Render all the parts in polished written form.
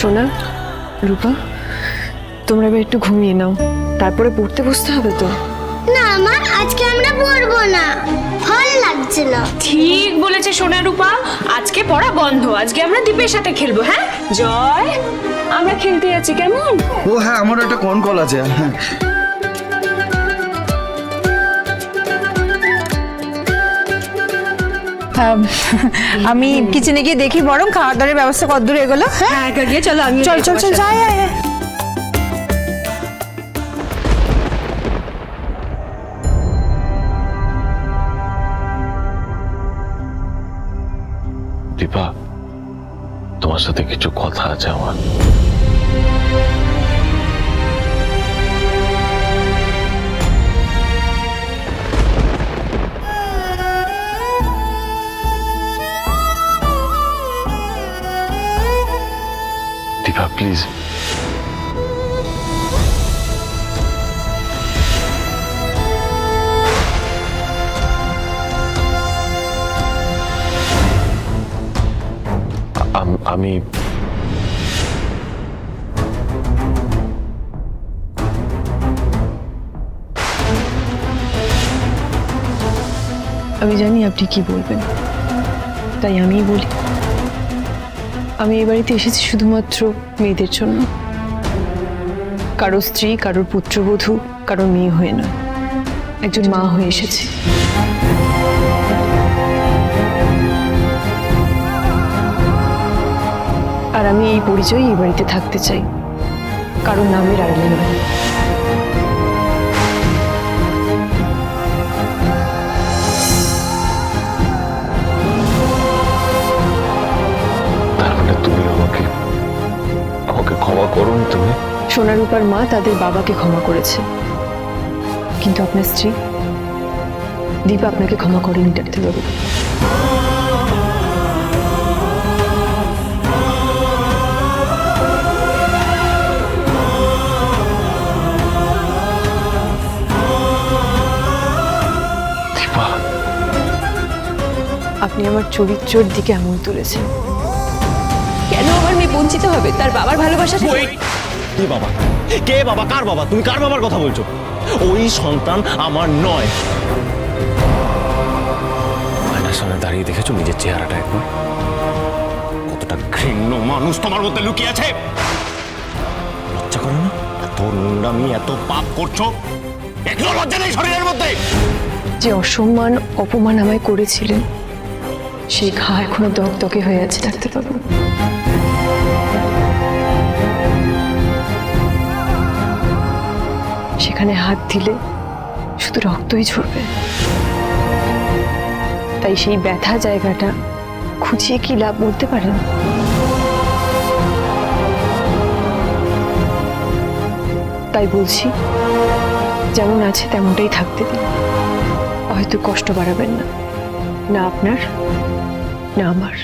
সোনা, রূপা, তোমরা এবার একটু ঘুমিয়ে নাও, তারপরে পড়তে বসতে হবে তো। না মা, আজকে আমরা পড়বো না, ভালো লাগছে না। ঠিক বলেছে সোনা রূপা, আজকে পড়া বন্ধ, আজকে আমরা দীপের সাথে খেলবো। হ্যাঁ জয়, আমরা খেলতে যাচ্ছি, কেমন? ও হ্যাঁ, আমার একটা কোন কল আছে। হ্যাঁ আমি কিচেনে গিয়ে দেখি বরং খাওয়া দাওয়ার ব্যবস্থা কতদূর এগোলো। হ্যাঁ গিয়ে চলো, আমি চল চল চল যাই আয়, আয়। দীপা, তোমার সাথে কিছু কথা আছে আমার। দীপা প্লিজ। আমি আমি জানি আপনি কি বলবেন, তাই আমিই বলি। আমি এই বাড়িতে এসেছি শুধুমাত্র মেয়েদের জন্য, কারো স্ত্রী, কারোর পুত্রবধূ, কারো মেয়ে হয়ে না, একজন মা হয়ে এসেছি। আর আমি এই পরিচয় এই বাড়িতে থাকতে চাই, কারো নামের আড়ালে নয়। তার মানে তুমি আমাকে আমাকে ক্ষমা করুন। তুমি সোনা রূপার মা তাদের বাবাকে ক্ষমা করেছে, কিন্তু আপনার স্ত্রী দীপা আপনাকে ক্ষমা করেনি ডাক্তারবাবু। দীপা, আপনি আমার চরিত্রের দিকে আঙুল তুলেছেন। কেন আমার মেয়ে বঞ্চিত হবে তার বাবার ভালোবাসা থেকে? কে বাবা? কে বাবা? কার বাবা? তুমি কার বাবার কথা বলছো? ওই সন্তান আমার নয়। আয়নার সামনে দাঁড়িয়ে দেখেছো নিজের চেহারাটা একবার? কতটা ঘৃণ্য মানুষ তোমার মধ্যে লুকিয়ে আছে। লজ্জা করো না? এত নোংরামি, এত পাপ করছো, একটু লজ্জা নেই শরীরের মধ্যে? যে অসম্মান অপমান আমায় করেছিলেন, সেই ঘা এখনো দগদগে হয়ে আছে ডাক্তারবাবু। সেখানে হাত দিলে শুধু রক্তই ঝরবে। তাই সেই ব্যথা জায়গাটা খুঁচিয়ে কি লাভ বলতে পারেন? তাই বলছি, যেমন আছে তেমনটাই থাকতে দিন। হয়তো কষ্ট বাড়াবেন না, না আপনার না আমার।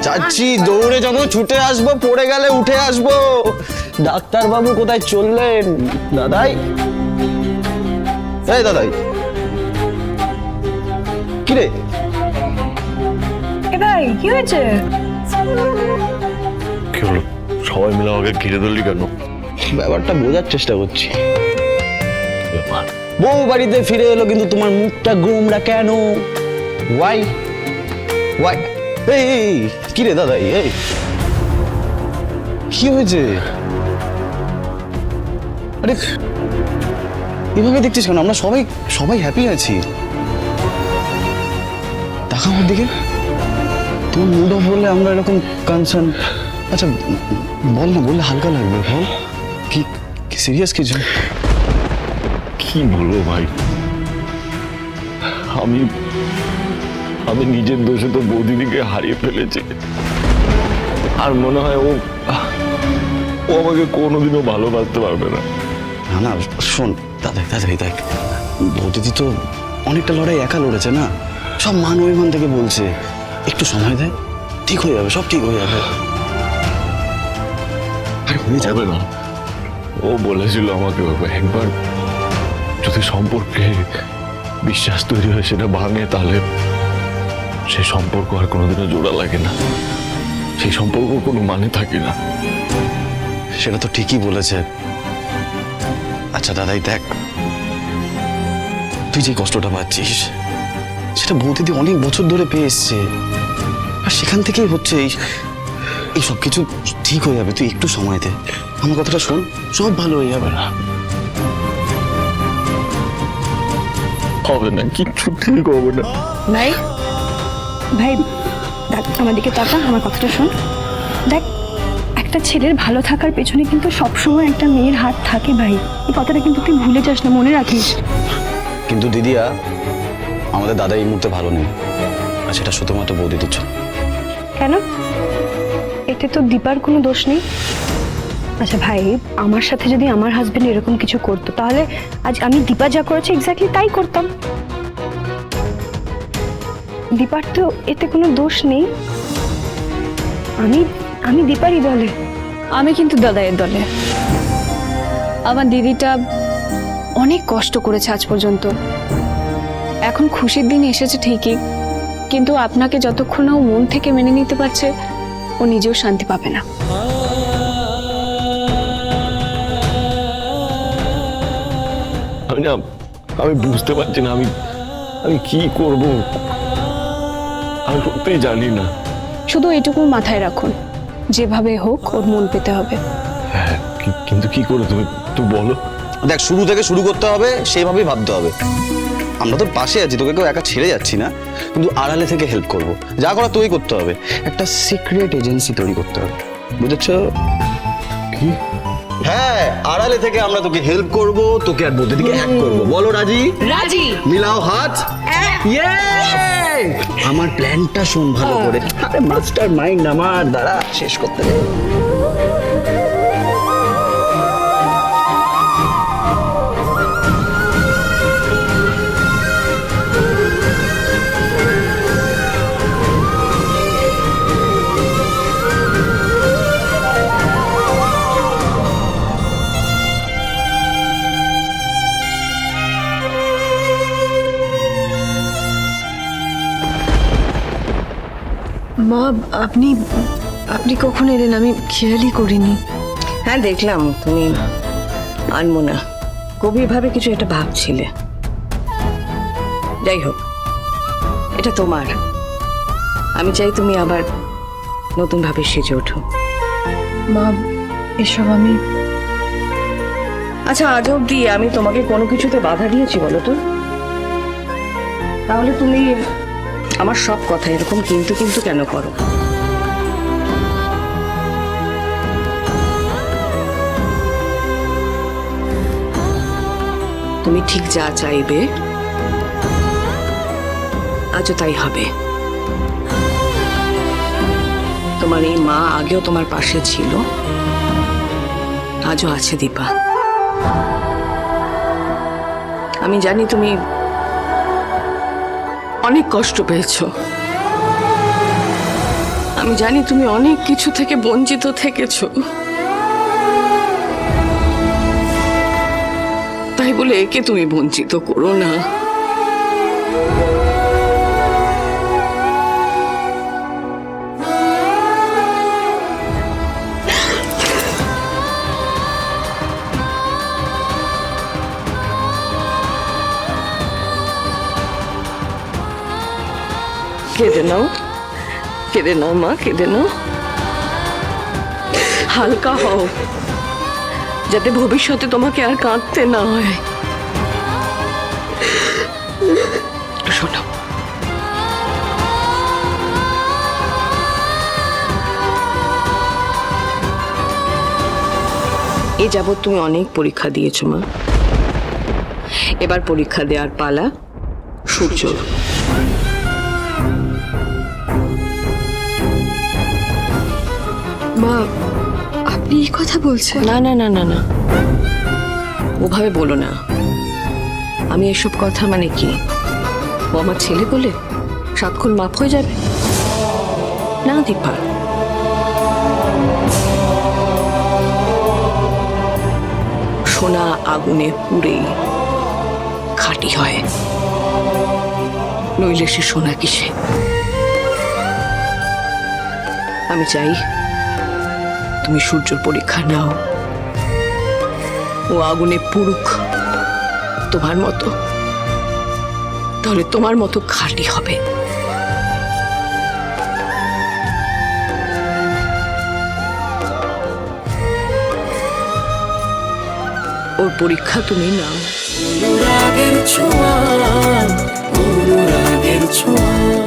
যাচ্ছি, দৌড়ে যাবো, ছুটে আসবো, পড়ে গেলে উঠে আসবো। ডাক্তার বাবু কোথায় চললেন? দাদাই, এই দাদাই, কি রে? ভাই কি হয়েছে? কি হলো? সবাই মিলে আমাকে ঘিরে ধরলি কেন? ব্যাপারটা বোঝার চেষ্টা করছি। ব্যাপার? বউ বাড়িতে ফিরে এলো, কিন্তু তোমার মুখটা গোমড়া কেন? Why why? এই এই, কি রে দাদাই, এই কি হয়েছে? আরে এভাবে দেখছিস কেন? আমরা সবাই সবাই হ্যাপি আছি। দেখা আমার দিকে, তোর মুড অফ বললে আমরা এরকম কনসার্ন। আচ্ছা বল না, বললে হালকা লাগবে। বল, কি সিরিয়াস কিছু? কি বলবো ভাই, আমি আমি নিজের দোষে তো বৌদিদিকে হারিয়ে ফেলেছি। আর মনে হয় ও ও আমাকে কোনোদিনও ভালোবাসতে পারবে না। না না শোন দাদা দাদা দেখ, বৌদিদি তো অনেকটা লড়াই একা লড়েছে না, সব মান অভিমান থেকে বলছে। একটু সময় দেয়, ঠিক হয়ে যাবে, সব ঠিক হয়ে যাবে। আরে হয়ে যাবে না, ও বলেছিল আমাকে একবার যদি সম্পর্কে বিশ্বাস তৈরি হয় সেটা ভাঙে, তাহলে সেই সম্পর্ক আর কোনোদিনও জোড়া লাগে না, সেই সম্পর্ক কোনো মানে থাকে না। সেটা তো ঠিকই বলেছে। আচ্ছা দাদাই দেখ, তুই যে কষ্টটা পাচ্ছিস সেটা বৌদিদি অনেক বছর ধরে পেয়ে এসছে, আর সেখান থেকেই হচ্ছে এই সব কিছু ঠিক হয়ে যাবে। তুই একটু সময় দে, আমার কথাটা শোন, সব ভালো হয়ে যাবে। না হবে না, কিচ্ছু ঠিক হবে না। ভাই ভাই দেখ, আমার দিকে তাকা, আমার কথাটা শোন। দেখ, একটা ছেলের ভালো থাকার পেছনে কিন্তু সবসময় একটা মেয়ের হাত থাকে ভাই, এই কথাটা কিন্তু তুই ভুলে যাস না, মনে রাখিস। কিন্তু দিদিয়া, আমাদের দাদা এই মুহূর্তে ভালো নেই, আর সেটা শুধুমাত্র বৌদিদির জন্য। কেন? এতে তো দীপার কোনো দোষ নেই। আচ্ছা ভাই, আমার সাথে যদি আমার হাজবেন্ড এরকম কিছু করতো, তাহলে আজ আমি দীপা যা করেছে এক্স্যাক্টলি তাই করতাম। দীপার তো এতে কোনো দোষ নেই। আমি দীপারই দলে। আমি কিন্তু দাদাইয়ের দলে। আমার দিদিটা অনেক কষ্ট করেছে আজ পর্যন্ত। এখন খুশির দিন এসেছে ঠিকই, কিন্তু আপনাকে যতক্ষণ না ও মন থেকে মেনে নিতে পারছে, ও নিজেও শান্তি পাবে না। আমি বুঝতে পারছি না, আমি কি করব, আমি সত্যিই জানি না। শুধু এটুকু মাথায় রাখুন, যেভাবে হোক ওর মন পেতে হবে। হ্যাঁ, কিন্তু কি করে তুমি বলো। দেখ, শুরু থেকে শুরু করতে হবে, সেইভাবেই ভাবতে হবে। আমরা তো পাশে আছি, তোকে কেউ একা ছেড়ে যাচ্ছি না, কিন্তু আড়ালে থেকে হেল্প করব। যা করা তুই করতে হবে, একটা সিক্রেট এজেন্সি তৈরি করতে হবে, বুঝেছ? কি? হ্যাঁ, আড়ালে থেকে আমরা তোকে হেল্প করব, তোকে আর বৌদিদিকে হ্যাক করব। বলো রাজি? রাজি। মিলাও হাত। আমার প্ল্যানটা শোন ভালো করে। আরে মাস্টার মাইন্ড আমার, দ্বারা শেষ করতে দে। মা, আপনি কখন এলেন? আমি খেয়ালই করিনি। হ্যাঁ দেখলাম, তুমি আনমনা গভীরভাবে কিছু একটা ভাবছিলে। যাই হোক, এটা তোমার। আমি চাই তুমি আবার নতুন ভাবে সেজে ওঠো। মা, এসব আমি... আচ্ছা, আজ অব্দি আমি তোমাকে কোনো কিছুতে বাধা দিয়েছি বলো তো? তাহলে তুমি আমার সব কথা এরকম কিন্তু কিন্তু কেন করো? তুমি ঠিক যা চাইবে আজও তাই হবে। তোমার এই মা আগেও তোমার পাশে ছিল, আজও আছে দীপা। আমি জানি তুমি অনেক কষ্ট পেয়েছো, আমি জানি তুমি অনেক কিছু থেকে বঞ্চিত থেকেছো, তাই বলে একে তুমি বঞ্চিত করো না। কেঁদে নাও, কেঁদে নাও মা, কেঁদে নাও। হালকা হও, যাতে ভবিষ্যতে তোমাকে আর কাঁদতে না হয়। শোনো, এ যাবৎ তুমি অনেক পরীক্ষা দিয়েছো মা, এবার পরীক্ষা দেওয়ার পালা সূর্য। মা, আপনি এই কথা বলছেন? না না না না না, ওভাবে বলো না। আমি এসব কথা মানে কি, ও আমার ছেলে বলে সাতক্ষণ মাফ হয়ে যাবে? না দীপা, সোনা আগুনে পুড়েই খাঁটি হয়, নইলে সে সোনা কিসে? আমি চাই তুমি সূর্যর পরীক্ষা নাও, ও আগুনে পুড়ুক তোমার মতো, তাহলে তোমার মতো খাঁটি হবে। ওর পরীক্ষা তুমি নাও। অনুরাগের ছোঁয়া, অনুরাগের ছোঁয়া।